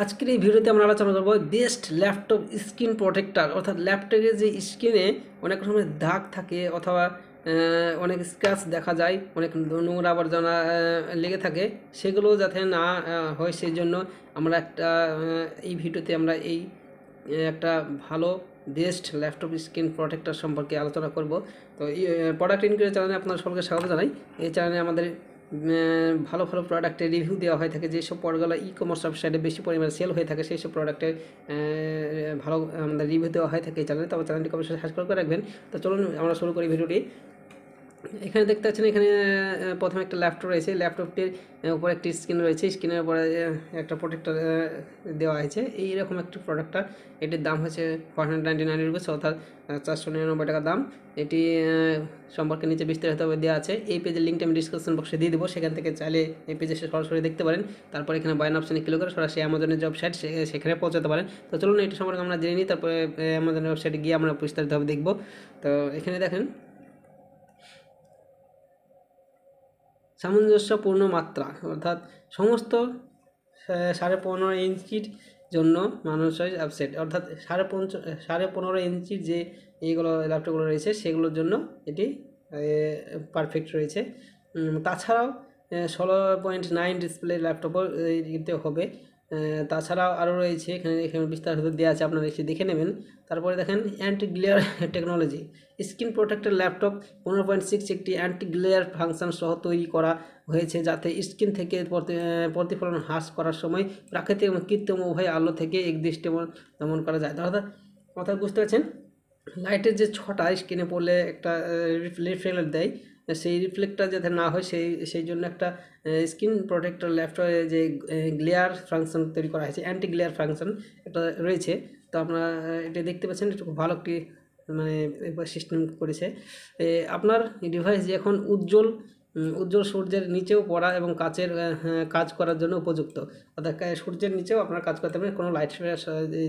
আজকের এই ভিডিওতে আমরা আলোচনা করব বেস্ট ল্যাপটপ স্ক্রিন প্রোটেক্টর, অর্থাৎ ল্যাপটপের যে স্ক্রিনে অনেক রকমের দাগ থাকে অথবা অনেক স্ক্র্যাচ দেখা যায়, অনেক নোংরা আবর্জনা লেগে থাকে, সেগুলো যাতে না হয় সেই জন্য আমরা এই ভিডিওতে আমরা একটা ভালো বেস্ট ল্যাপটপ স্ক্রিন প্রোটেক্টর সম্পর্কে আলোচনা করব। তো এই প্রোডাক্ট ইনকুয়ারি চ্যানেলে আপনার সকলকে স্বাগত জানাই। এই চ্যানেলে আমাদের ভালো ভালো প্রোডাক্টের রিভিউ দেওয়া হয়ে থাকে, যেসব প্রোডাক্টগুলো ই কমার্স ওয়েবসাইটে বেশি পরিমাণে সেল হয়ে থাকে সেই সব প্রোডাক্টের ভালো আমাদের রিভিউ দেওয়া হয়ে থাকে এই চ্যানেলে। তবে চ্যানেলটিকে অবশ্যই সাবস্ক্রাইব করে রাখবেন। তো চলুন আমরা শুরু করি ভিডিওটি। এখানে দেখতে পাচ্ছেন, এখানে প্রথমে একটা ল্যাপটপ রয়েছে, ল্যাপটপটির উপরে একটি স্ক্রিন রয়েছে, স্ক্রিনের উপরে একটা প্রোটেক্টর দেওয়া হয়েছে। এইরকম একটি প্রোডাক্টর, এটির দাম হচ্ছে 499 রুপিস, অর্থাৎ 499 টাকা দাম। এটি সম্পর্কে নিচে বিস্তারিতভাবে দেওয়া আছে। এই পেজের লিঙ্কটা আমি ডিসক্রিপশন বক্সে দিয়ে দেবো, সেখান থেকে চাইলে এই পেজে সরাসরি দেখতে পারেন। তারপর এখানে বাই নাও অপশনে ক্লিক করে সরাসরি অ্যামাজনের যে ওয়েবসাইট সেখানে পৌঁছাতে পারেন। তো চলুন এটি সম্পর্কে আমরা জেনে নিই, তারপরে অ্যামাজনের ওয়েবসাইটে গিয়ে আমরা বিস্তারিতভাবে দেখব। তো এখানে দেখেন, সামঞ্জস্যপূর্ণ মাত্রা, অর্থাৎ সমস্ত 15.5 ইঞ্চির জন্য মানুষ আপসেট, অর্থাৎ 15.5 ইঞ্চির যে এইগুলো ল্যাপটপগুলো রয়েছে সেগুলোর জন্য এটি পারফেক্ট রয়েছে। তাছাড়াও 16.9 ডিসপ্লে ল্যাপটপও দিতে হবে। তাছাড়াও আরও রয়েছে, এখানে বিস্তারিত দেওয়া আছে, আপনারা এসে দেখে নেবেন। তারপরে দেখেন anti glare technology, screen protector laptop 15.6 একটি অ্যান্টি গ্লেয়ার ফাংশন সহ তৈরি করা হয়েছে, যাতে স্ক্রিন থেকে প্রতিফলন হ্রাস করার সময় প্রাকৃতিক এবং কৃত্রিম উভয় আলো থেকে একদৃষ্টে দমন করা যায়। অর্থাৎ বুঝতে পারছেন, লাইটের যে ছটা স্ক্রিনে পড়লে একটা রিফ্লেক্ট দেয়, সেই রিফ্লেক্টটা যাতে না হয় সেই জন্য একটা স্ক্রিন প্রোটেক্টর ল্যাপটপে যে গ্লেয়ার ফাংশন তৈরি করা হয়েছে, অ্যান্টি গ্লেয়ার ফাংশন একটা রয়েছে। তো আপনারা এটা দেখতে পাচ্ছেন, এটা খুব ভালো একটি মানে সিস্টেম করেছে। আপনার ডিভাইস এখন উজ্জ্বল সূর্যের নিচেও পড়া এবং কাজ করার জন্য উপযুক্ত, অর্থাৎ সূর্যের নিচেও আপনার কাজ করতে পারেন, কোনো লাইট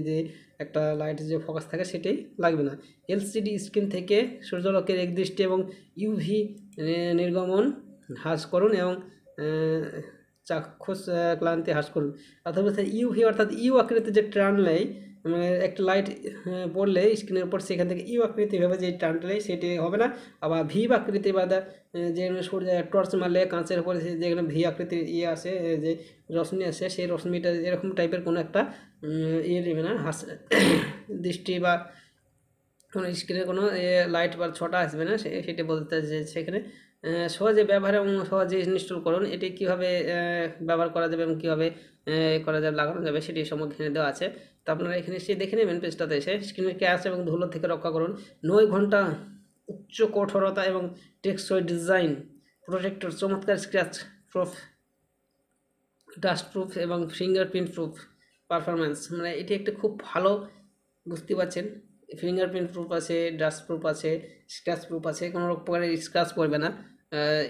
যে একটা লাইটের যে ফোকাস থাকে সেটাই লাগবে না। এলসিডি স্ক্রিন থেকে সূর্যালোকের একদৃষ্টি এবং ইউভি নির্গমন হ্রাস করুন এবং চাক্ষুষ ক্লান্তি হ্রাস করুন। অর্থাৎ ইউভি অর্থাৎ ইউ আকৃতির যে টার্ন নেয়, মানে একটা লাইট পড়লে স্ক্রিনের উপর সেখান থেকে ইউ আকৃতিভাবে যে টার্নটা নেয় সেটি হবে না। আবার ভি আকৃতি বা যে সূর্য টর্চ মারলে কাঁচের উপরে যেখানে ভি আকৃতির আসে, যে রশ্মি আসে, সেই রশ্মিটা এরকম টাইপের কোনো একটা নেবে না, দৃষ্টি বা কোনো স্ক্রিনে কোনো লাইট বা ছটা আসবে না, সেটি বলতে যে সেখানে সহজে ব্যবহার এবং সহজে ইনস্টল করুন। এটি কীভাবে ব্যবহার করা যাবে এবং কীভাবে করা যাবে, লাগানো যাবে, সেটি সম্মুখীনে দেওয়া আছে। তো আপনারা এখানে এসে দেখে নেবেন পেজটাতে এসে। স্ক্রিনের ক্র্যাশ এবং ধুলো থেকে রক্ষা করুন, 9 ঘন্টা উচ্চ কঠোরতা এবং টেকসই ডিজাইন প্রোটেক্টর, চমৎকার স্ক্র্যাচ প্রুফ, ডাস্ট প্রুফ এবং ফিঙ্গারপ্রিন্ট প্রুফ পারফরম্যান্স। মানে এটি একটা খুব ভালো, বুঝতে পারছেন, ফিঙ্গারপ্রিন্ট প্রুফ আছে, ডাস্ট প্রুফ আছে, স্ক্র্যাচ প্রুফ আছে, কোনো প্রকারের স্ক্র্যাচ পড়বে না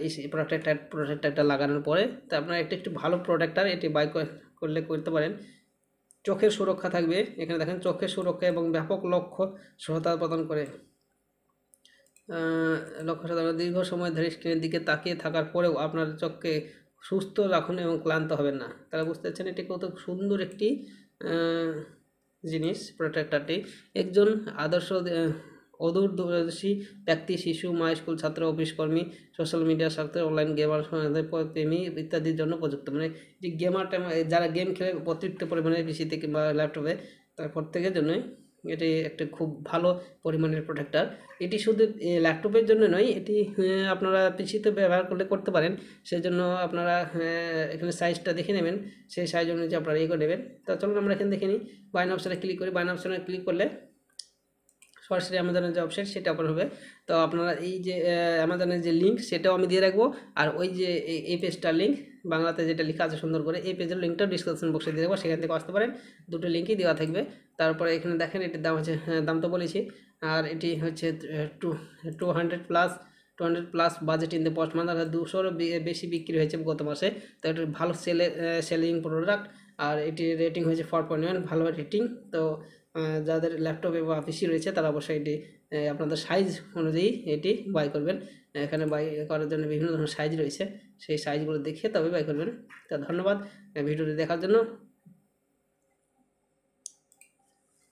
এই প্রোটেক্টরটা লাগানোর পরে। তো আপনার একটু ভালো প্রোটেক্টর এটি বাই করতে পারেন। চোখের সুরক্ষা থাকবে, এখানে দেখেন চোখের সুরক্ষা এবং ব্যাপক লক্ষ্য সহায়তা প্রদান করে। দীর্ঘ সময় ধরে স্ক্রিনের দিকে তাকিয়ে থাকার পরেও আপনার চোখকে সুস্থ রাখুন এবং ক্লান্ত হবেন না। তারা বুঝতে পারছেন, এটি কত সুন্দর একটি জিনিস প্রোটেক্টরটি। একজন আদর্শ অদূরদর্শী ব্যক্তি, শিশু, মা, স্কুল ছাত্র, অফিস কর্মী, সোশ্যাল মিডিয়া ছাত্র, অনলাইন গেমার প্রেমী ইত্যাদির জন্য উপযুক্ত। মানে যে যারা গেম খেলে অতিরিক্ত পরিমাণে পিসিতে কিংবা ল্যাপটপে, তার প্রত্যেকের জন্যই এটি একটা খুব ভালো পরিমাণের প্রোটেক্টর। এটি শুধু ল্যাপটপের জন্য নয়, এটি আপনারা পিসিতে ব্যবহার করতে পারেন। সেই জন্য আপনারা এখানে সাইজটা দেখে নেবেন, সেই সাইজ অনুযায়ী আপনারা করে নেবেন। তো চলুন আমরা এখানে দেখে নিই। বাই নাও অপশনে ক্লিক করি। বাই নাও অপশনে ক্লিক করলে সরাসরি অ্যামাজনের যে ওয়েবসাইট সেটা ওপেন হবে। তো আপনারা এই যে অ্যামাজনের যে লিঙ্ক সেটাও আমি দিয়ে রাখবো, আর ওই যে এই পেজটার লিঙ্ক বাংলাতে যেটা লেখা আছে সুন্দর করে, এই পেজের লিঙ্কটা ডিসক্রিপশন বক্সে দিয়ে দেবো, সেখান থেকে আসতে পারেন। দুটো লিঙ্কই দেওয়া থাকবে। তারপরে এখানে দেখেন এটির দাম হচ্ছে, দাম তো বলেছি, আর এটি হচ্ছে 200 plus budget in the post month, অর্থাৎ 200-এর বেশি বিক্রি হয়েছে গত মাসে। তো এটা ভালো সেলিং প্রোডাক্ট, আর এটির রেটিং হয়েছে 4.1, ভালো রেটিং। তো যাদের ল্যাপটপে বা পিসি রয়েছে তারা অবশ্যই এটি আপনাদের সাইজ অনুযায়ী এটি বাই করবেন। এখানে বাই করার জন্য বিভিন্ন ধরনের সাইজ রয়েছে, সেই সাইজগুলো দেখে তবে বাই করবেন। তো ধন্যবাদ ভিডিওটি দেখার জন্য।